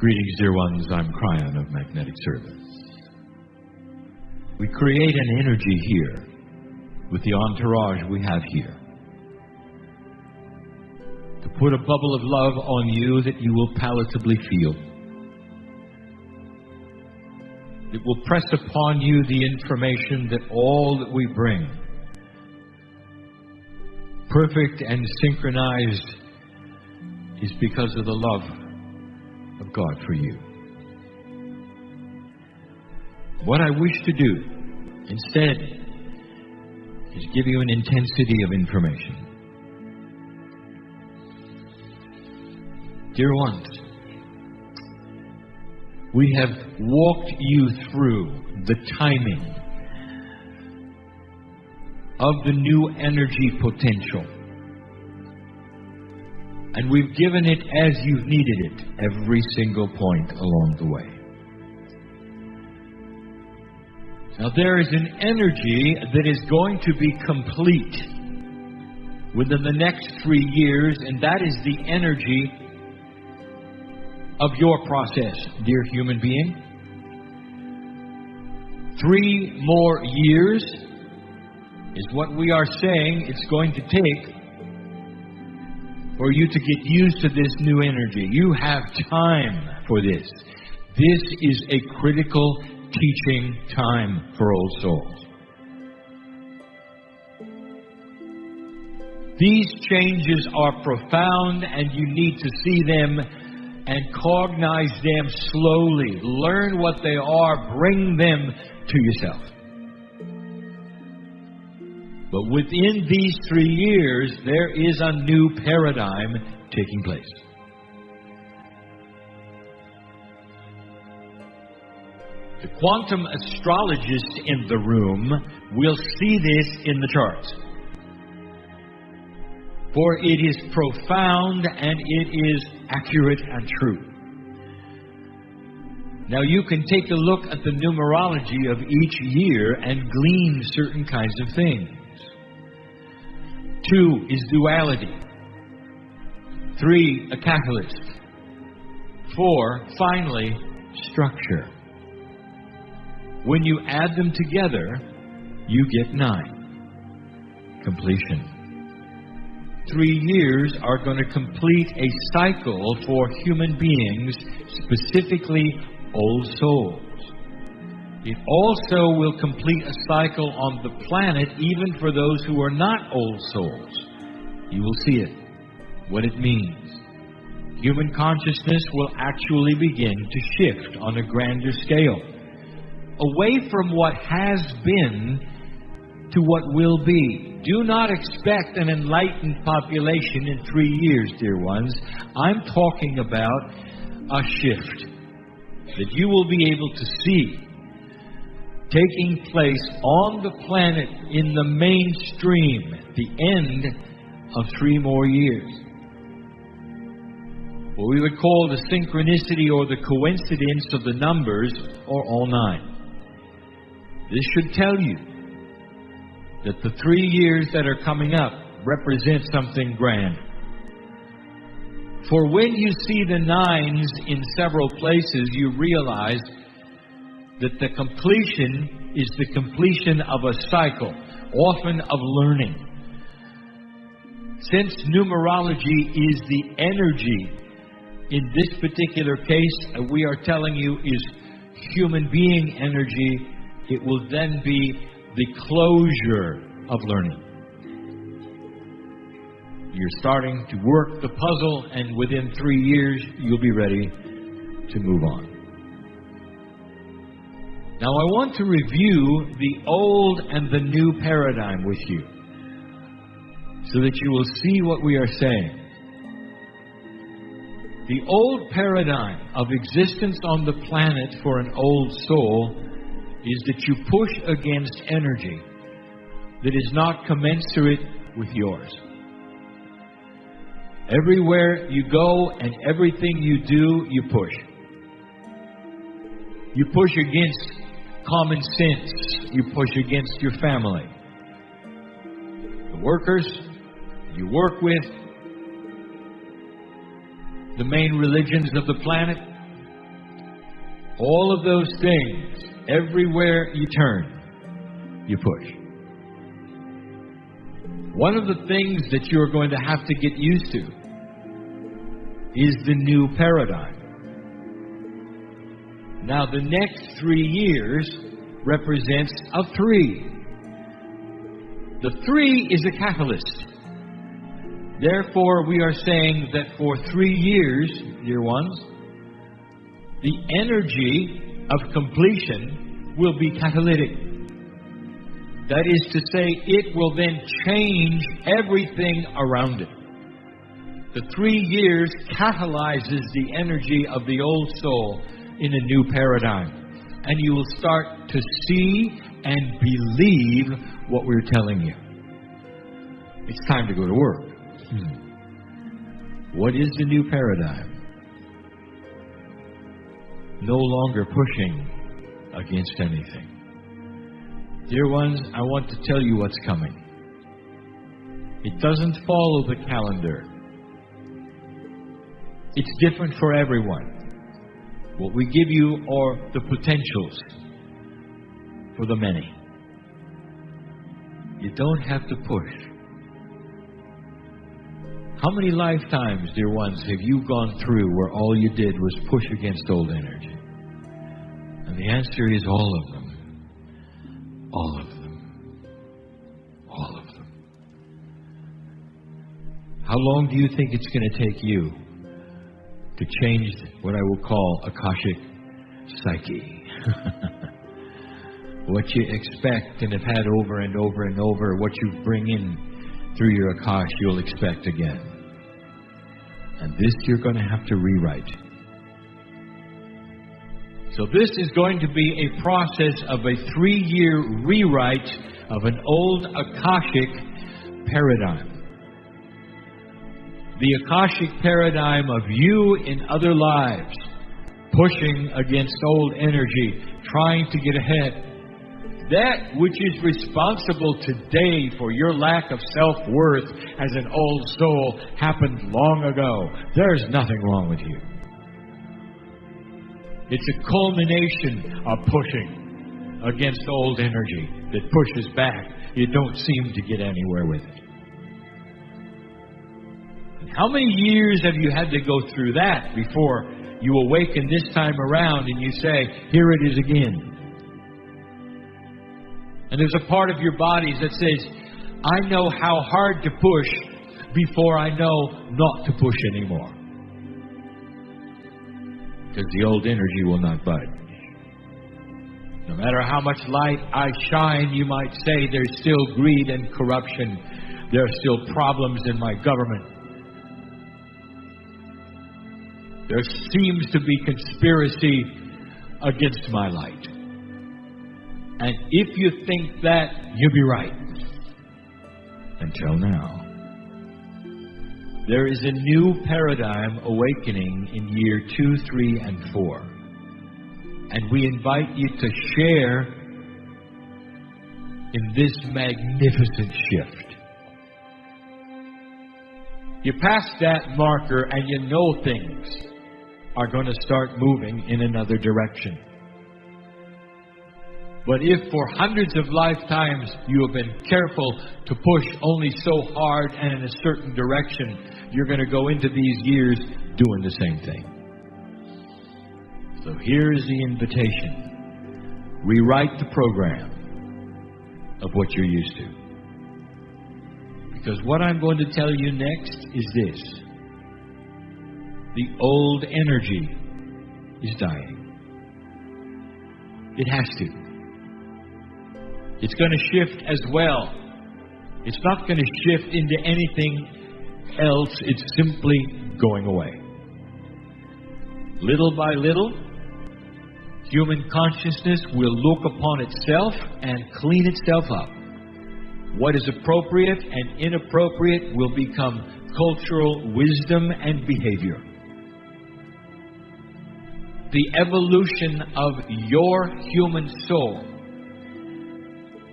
Greetings, dear ones. I'm Kryon of Magnetic Service. We create an energy here with the entourage we have here to put a bubble of love on you that you will palatably feel. It will press upon you the information that all that we bring, perfect and synchronized, is because of the love of God for you. What I wish to do instead is give you an intensity of information. Dear ones, we have walked you through the timing of the new energy potential. And we've given it as you've needed it, every single point along the way. Now there is an energy that is going to be complete within the next 3 years, and that is the energy of your process, dear human being. 3 more years is what we are saying it's going to take for you to get used to this new energy. You have time for this. This is a critical teaching time for old souls. These changes are profound, and you need to see them and cognize them slowly. Learn what they are. Bring them to yourself. But within these 3 years, there is a new paradigm taking place. The quantum astrologist in the room will see this in the charts. For it is profound and it is accurate and true. Now you can take a look at the numerology of each year and glean certain kinds of things. 2 is duality. 3, a catalyst. 4, finally, structure. When you add them together, you get 9. Completion. 3 years are going to complete a cycle for human beings, specifically old souls. It also will complete a cycle on the planet, even for those who are not old souls. You will see it, what it means. Human consciousness will actually begin to shift on a grander scale, away from what has been to what will be. Do not expect an enlightened population in 3 years, dear ones. I'm talking about a shift that you will be able to see taking place on the planet in the mainstream at the end of 3 more years. What we would call the synchronicity or the coincidence of the numbers, or all 9. This should tell you that the 3 years that are coming up represent something grand. For when you see the 9s in several places, you realize that the completion is the completion of a cycle, often of learning. Since numerology is the energy, in this particular case, we are telling you is human being energy, it will then be the closure of learning. You're starting to work the puzzle, and within 3 years, you'll be ready to move on. Now, I want to review the old and the new paradigm with you, so that you will see what we are saying. The old paradigm of existence on the planet for an old soul is that you push against energy that is not commensurate with yours. Everywhere you go and everything you do, you push. You push against common sense. You push against your family. The workers you work with, the main religions of the planet, All of those things, everywhere you turn, you push. One of the things that you're going to have to get used to is the new paradigm. Now, the next 3 years represents a 3. The 3 is a catalyst. Therefore, we are saying that for 3 years, dear ones, the energy of completion will be catalytic. That is to say, it will then change everything around it. The 3 years catalyzes the energy of the old soul in a new paradigm. And you will start to see and believe what we're telling you. It's time to go to work. What is the new paradigm? No longer pushing against anything. Dear ones, I want to tell you what's coming. It doesn't follow the calendar. It's different for everyone. What we give you are the potentials for the many. You don't have to push. How many lifetimes, dear ones, have you gone through where all you did was push against old energy? And the answer is all of them. All of them. All of them. How long do you think it's going to take you to change what I will call Akashic psyche? What you expect and have had over and over and over, what you bring in through your Akash, you'll expect again. And this you're going to have to rewrite. So this is going to be a process of a 3-year rewrite of an old Akashic paradigm. The Akashic paradigm of you in other lives, pushing against old energy, trying to get ahead. That which is responsible today for your lack of self-worth as an old soul happened long ago. There's nothing wrong with you. It's a culmination of pushing against old energy that pushes back. You don't seem to get anywhere with it. And how many years have you had to go through that before you awaken this time around and you say, here it is again? And there's a part of your bodies that says, I know how hard to push before I know not to push anymore. Because the old energy will not budge. No matter how much light I shine, you might say there's still greed and corruption. There are still problems in my government. There seems to be conspiracy against my light. And if you think that, you'll be right. Until now. There is a new paradigm awakening in year 2, 3, and 4. And we invite you to share in this magnificent shift. You pass that marker and you know things are going to start moving in another direction. But if for hundreds of lifetimes you have been careful to push only so hard and in a certain direction, you're going to go into these years doing the same thing. So here's the invitation. Rewrite the program of what you're used to. Because what I'm going to tell you next is this. The old energy is dying. It has to. It's going to shift as well. It's not going to shift into anything else. It's simply going away. Little by little, human consciousness will look upon itself and clean itself up. What is appropriate and inappropriate will become cultural wisdom and behavior. The evolution of your human soul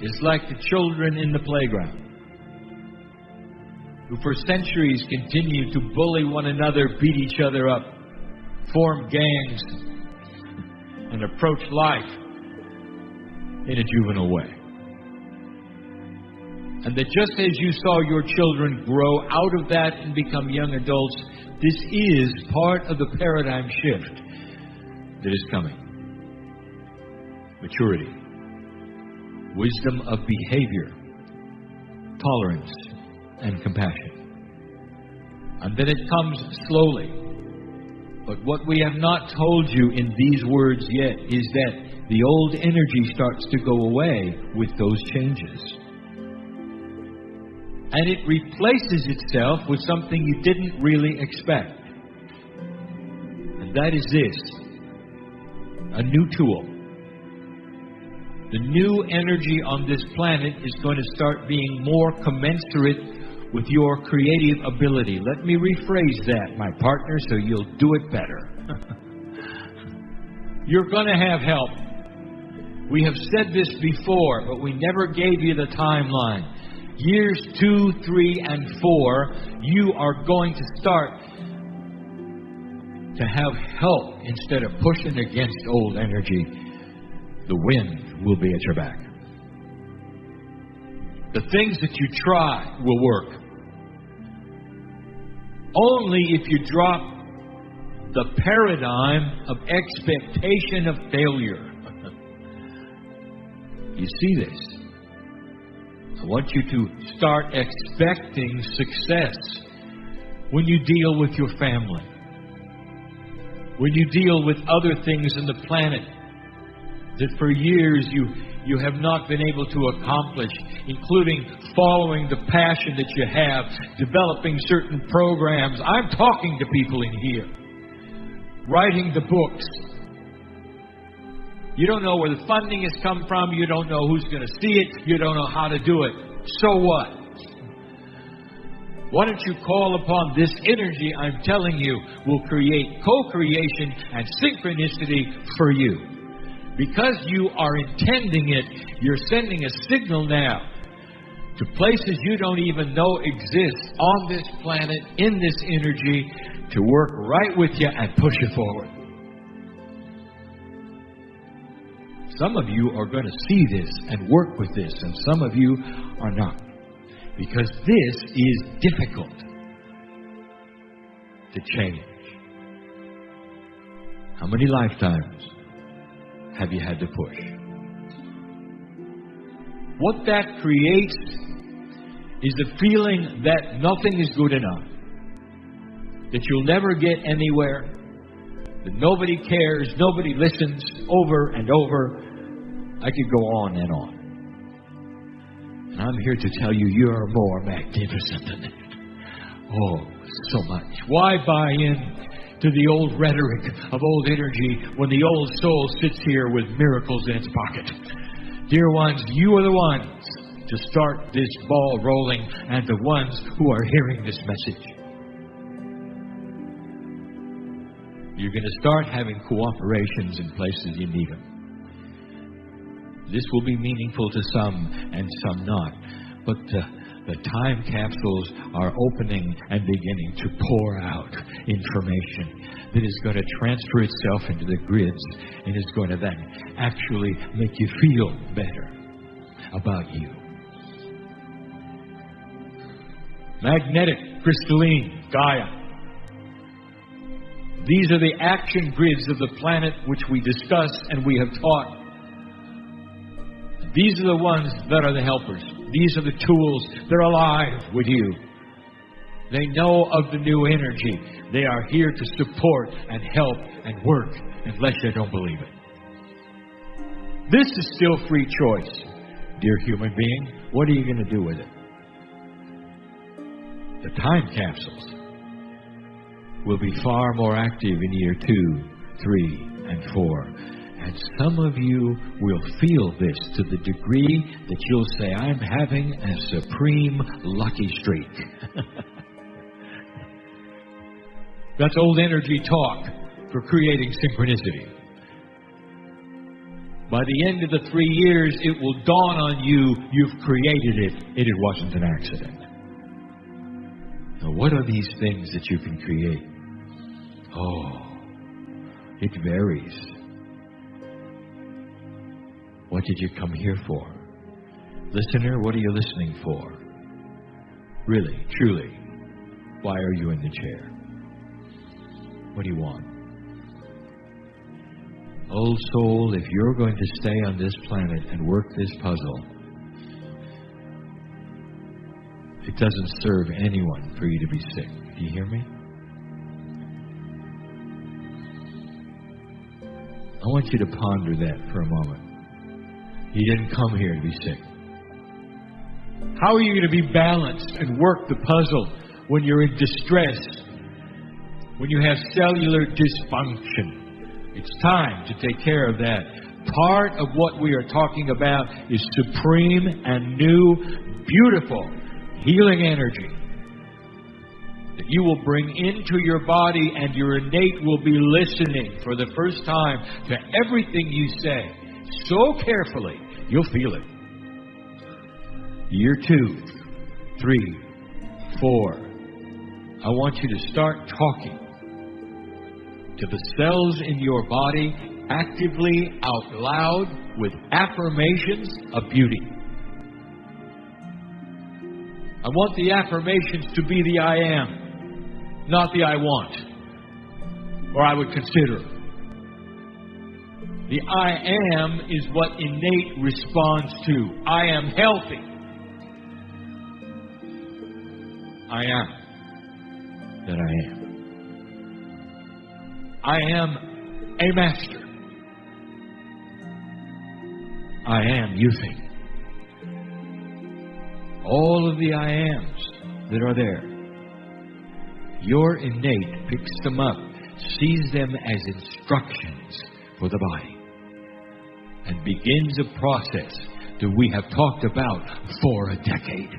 is like the children in the playground, who for centuries continue to bully one another, beat each other up, form gangs, and approach life in a juvenile way. And that just as you saw your children grow out of that and become young adults, this is part of the paradigm shift that is coming. Maturity, wisdom of behavior, tolerance, and compassion. And then it comes slowly. But what we have not told you in these words yet is that the old energy starts to go away with those changes. And it replaces itself with something you didn't really expect. And that is this: a new tool. The new energy on this planet is going to start being more commensurate with your creative ability. Let me rephrase that, my partner, so you'll do it better. You're going to have help. We have said this before, but we never gave you the timeline. Years 2, 3, and 4, you are going to start to have help instead of pushing against old energy. The wind will be at your back. The things that you try will work. Only if you drop the paradigm of expectation of failure. You see this? I want you to start expecting success when you deal with your family, when you deal with other things in the planet that for years you have not been able to accomplish, including following the passion that you have, developing certain programs. I'm talking to people in here, writing the books. You don't know where the funding has come from. You don't know who's going to see it. You don't know how to do it. So what? Why don't you call upon this energy I'm telling you will create co-creation and synchronicity for you? Because you are intending it, you're sending a signal now to places you don't even know exist on this planet, in this energy, to work right with you and push you forward. Some of you are going to see this and work with this, and some of you are not. Because this is difficult to change. How many lifetimes have you had to push? What that creates is the feeling that nothing is good enough, that you'll never get anywhere, that nobody cares, nobody listens, over and over. I could go on and on. And I'm here to tell you, you are more magnificent than that. Oh, so much. Why buy in to the old rhetoric of old energy when the old soul sits here with miracles in its pocket? Dear ones, you are the ones to start this ball rolling, and the ones who are hearing this message. You're going to start having cooperations in places you need them. This will be meaningful to some and some not. But the time capsules are opening and beginning to pour out information that is going to transfer itself into the grids and is going to then actually make you feel better about you. Magnetic, crystalline, Gaia. These are the action grids of the planet which we discuss and we have taught. These are the ones that are the helpers. These are the tools. They're alive with you. They know of the new energy. They are here to support and help and work, unless you don't believe it. This is still free choice, dear human being. What are you going to do with it? The time capsules will be far more active in year 2, 3, and 4. And some of you will feel this to the degree that you'll say, I'm having a supreme lucky streak. That's old energy talk for creating synchronicity. By the end of the 3 years, it will dawn on you, you've created it, and it wasn't an accident. Now, what are these things that you can create? Oh, it varies. What did you come here for? Listener, what are you listening for? Really, truly, why are you in the chair? What do you want? Old soul, if you're going to stay on this planet and work this puzzle, it doesn't serve anyone for you to be sick. Do you hear me? I want you to ponder that for a moment. You didn't come here to be sick. How are you going to be balanced and work the puzzle when you're in distress, when you have cellular dysfunction? It's time to take care of that. Part of what we are talking about is supreme and new, beautiful healing energy that you will bring into your body, and your innate will be listening for the first time to everything you say so carefully, you'll feel it. Year 2, 3, 4. I want you to start talking to the cells in your body actively out loud with affirmations of beauty. I want the affirmations to be the I am, not the I want, or I would consider. The I am is what innate responds to. I am healthy. I am that I am. I am a master. I am youthing. All of the I ams that are there, your innate picks them up, sees them as instructions for the body, and begins a process that we have talked about for a decade.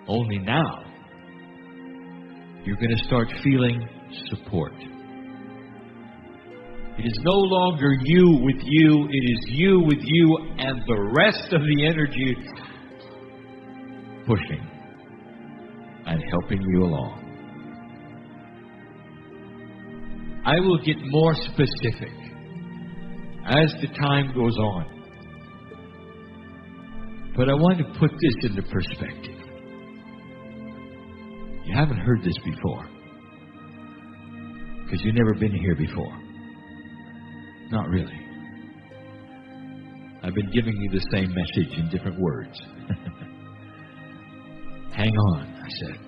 Only now, you're going to start feeling support. It is no longer you with you, it is you with you and the rest of the energy pushing and helping you along. I will get more specific as the time goes on. But I want to put this into perspective. You haven't heard this before, because you've never been here before. Not really. I've been giving you the same message in different words. Hang on, I said.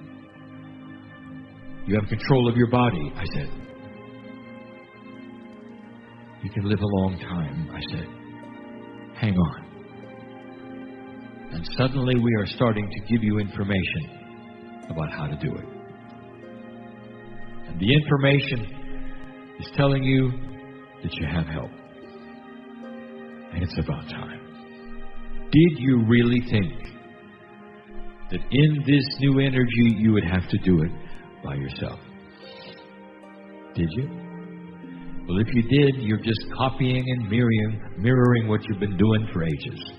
You have control of your body, I said. You can live a long time, I said. Hang on. And suddenly we are starting to give you information about how to do it. And the information is telling you that you have help. And it's about time. Did you really think that in this new energy you would have to do it by yourself? Did you? Well, if you did, you're just copying and mirroring what you've been doing for ages.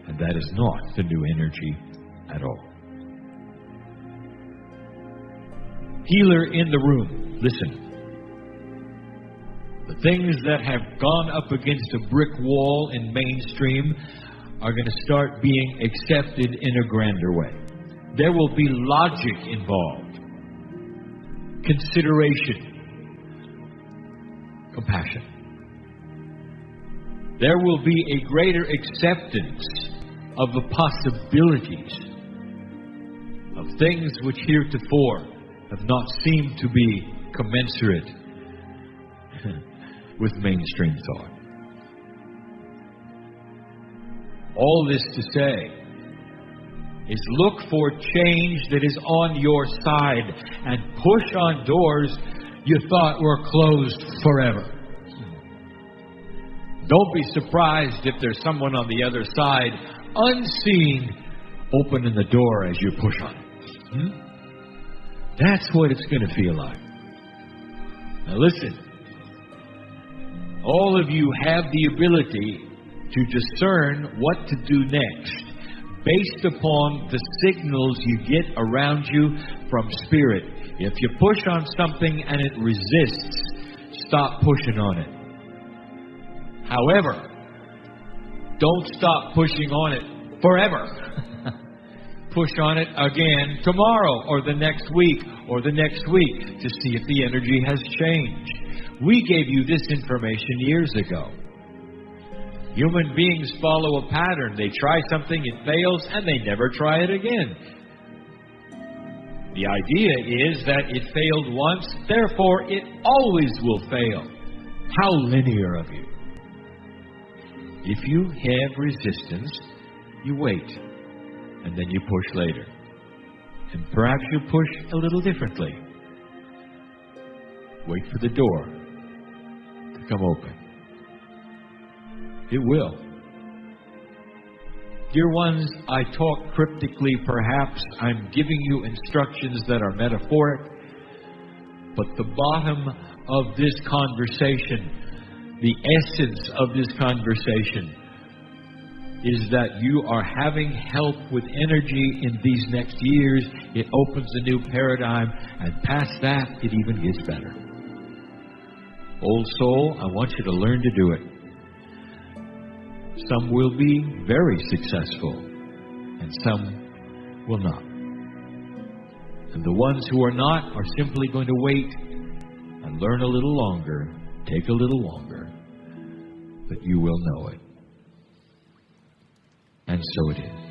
And that is not the new energy at all. Healer in the room, listen. The things that have gone up against a brick wall in mainstream are going to start being accepted in a grander way. There will be logic involved, consideration, compassion. There will be a greater acceptance of the possibilities of things which heretofore have not seemed to be commensurate with mainstream thought. All this to say is look for change that is on your side and push on doors you thought were closed forever. Don't be surprised if there's someone on the other side, unseen, opening the door as you push on it. That's what it's going to feel like. Now listen. All of you have the ability to discern what to do next based upon the signals you get around you from Spirit. If you push on something and it resists, stop pushing on it. However, Don't stop pushing on it forever. Push on it again tomorrow or the next week or the next week to see if the energy has changed. We gave you this information years ago. Human beings follow a pattern. They try something, it fails, and they never try it again. The idea is that it failed once, therefore it always will fail. How linear of you. If you have resistance, you wait, and then you push later. And perhaps you push a little differently. Wait for the door to come open. It will. Dear ones, I talk cryptically perhaps. I'm giving you instructions that are metaphoric. But the bottom of this conversation, the essence of this conversation, is that you are having help with energy in these next years. It opens a new paradigm, and past that, it even gets better. Old soul, I want you to learn to do it. Some will be very successful, and some will not. And the ones who are not are simply going to wait and learn a little longer, take a little longer, but you will know it. And so it is.